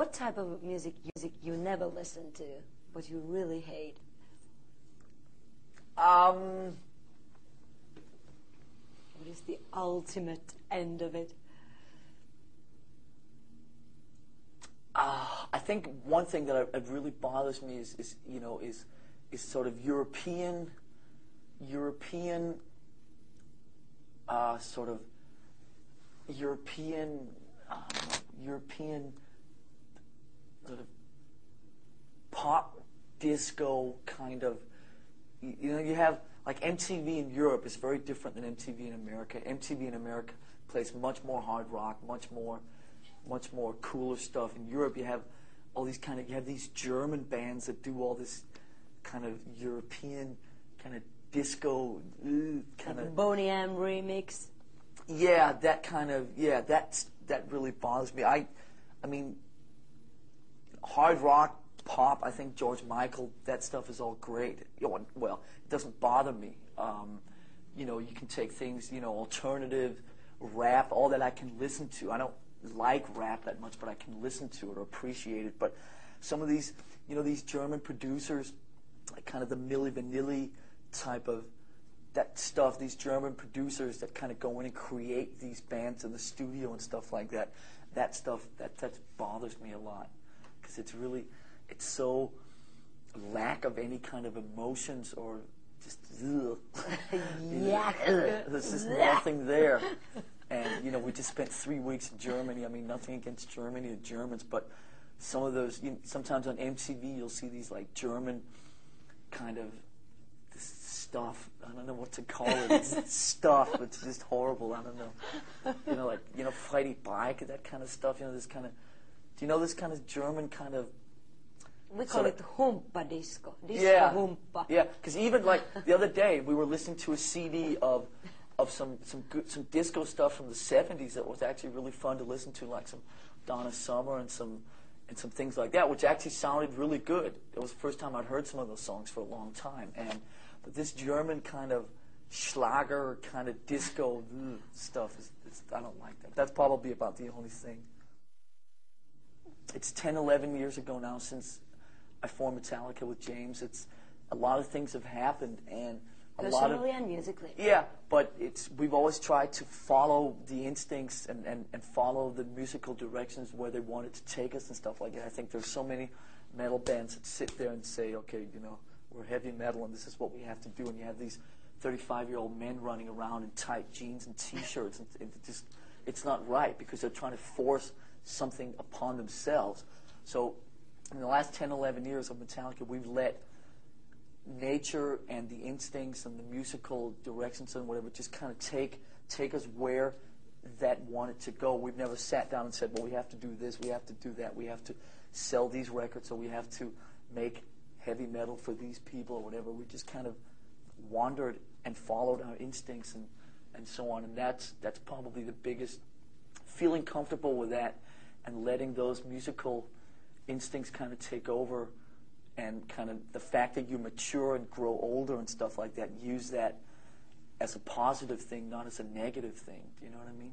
What type of music you never listen to, but you really hate? What is the ultimate end of it? I think one thing that really bothers me is sort of European sort of European sort of pop disco kind of, you have like MTV in Europe is very different than MTV in America. MTV in America plays much more hard rock, much more cooler stuff. In Europe you have all these you have these German bands that do all this kind of European kind of disco kind of Boney M remix. Yeah, that kind of, that really bothers me. I mean, hard rock, pop, I think George Michael, that stuff is all great. Well, it doesn't bother me. You can take things, alternative, rap, all that I can listen to. I don't like rap that much, but I can listen to it or appreciate it. But some of these, these German producers, like kind of the Milli Vanilli type of that stuff, these German producers that kind of go in and create these bands in the studio and stuff like that, that stuff, that bothers me a lot. Because it's so lack of any kind of emotions or just, there's just nothing there. And, we just spent 3 weeks in Germany. I mean, nothing against Germany or Germans, but some of those, sometimes on MTV you'll see these like German kind of stuff. I don't know what to call it. It's stuff. It's just horrible. I don't know. Friday Bike, that kind of stuff. This kind of. Do you know this kind of German kind of? We call it humpa disco. Yeah. Humpa. Yeah. Because even like the other day, we were listening to a CD of some disco stuff from the '70s that was actually really fun to listen to, like some Donna Summer and some things like that, which actually sounded really good. It was the first time I'd heard some of those songs for a long time, but this German kind of Schlager kind of disco stuff I don't like that. That's probably about the only thing. It's 10, 11 years ago now since I formed Metallica with James. A lot of things have happened, and personally and musically. Yeah, but we've always tried to follow the instincts and follow the musical directions where they wanted to take us and stuff like that. I think there's so many metal bands that sit there and say, okay, we're heavy metal and this is what we have to do, and you have these 35-year-old men running around in tight jeans and T-shirts, and it's not right because they're trying to force something upon themselves. So in the last 10, 11 years of Metallica, we've let nature and the instincts and the musical directions and whatever just kind of take us where that wanted to go. We've never sat down and said, well, we have to do this, we have to do that, we have to sell these records, or we have to make heavy metal for these people or whatever. We just kind of wandered and followed our instincts and so on. And that's probably the biggest, feeling comfortable with that and letting those musical instincts kind of take over, and kind of the fact that you mature and grow older and stuff like that, use that as a positive thing, not as a negative thing. Do you know what I mean?